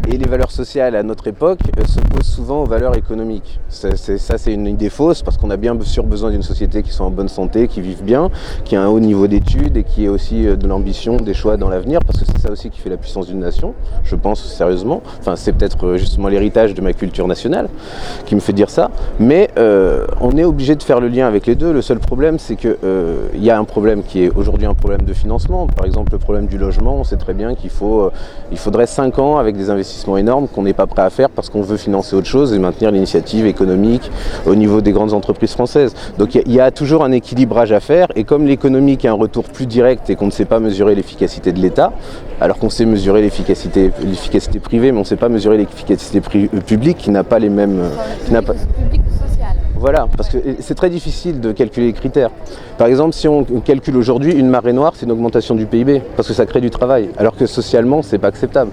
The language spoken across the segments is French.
Et les valeurs sociales à notre époque s'opposent souvent aux valeurs économiques. C'est une idée fausse parce qu'on a bien sûr besoin d'une société qui soit en bonne santé, qui vive bien, qui a un haut niveau d'études et qui ait aussi de l'ambition, des choix dans l'avenir, parce que c'est ça aussi qui fait la puissance d'une nation, je pense sérieusement. Enfin, c'est peut-être justement l'héritage de ma culture nationale qui me fait dire ça. Mais on est obligé de faire le lien avec les deux. Le seul problème, c'est qu'il y a un problème qui est aujourd'hui un problème de financement. Par exemple, le problème du logement, on sait très bien qu'il faudrait 5 ans avec des investissements énormes qu'on n'est pas prêt à faire parce qu'on veut financer autre chose et maintenir l'initiative économique au niveau des grandes entreprises françaises. Donc il y a toujours un équilibrage à faire et comme l'économique a un retour plus direct et qu'on ne sait pas mesurer l'efficacité de l'État, alors qu'on sait mesurer l'efficacité privée mais on ne sait pas mesurer l'efficacité publique qui n'a pas les mêmes... Public ou social. Voilà, parce que c'est très difficile de calculer les critères. Par exemple, si on calcule aujourd'hui une marée noire, c'est une augmentation du PIB, parce que ça crée du travail, alors que socialement, c'est pas acceptable.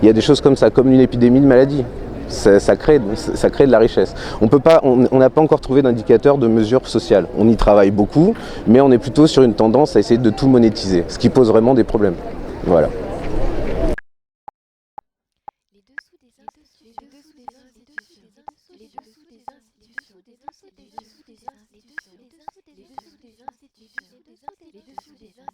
Il y a des choses comme ça, comme une épidémie de maladie. Ça crée de la richesse. On n'a pas encore trouvé d'indicateur de mesure sociale. On y travaille beaucoup, mais on est plutôt sur une tendance à essayer de tout monétiser, ce qui pose vraiment des problèmes. Voilà. Les dessous des institutions.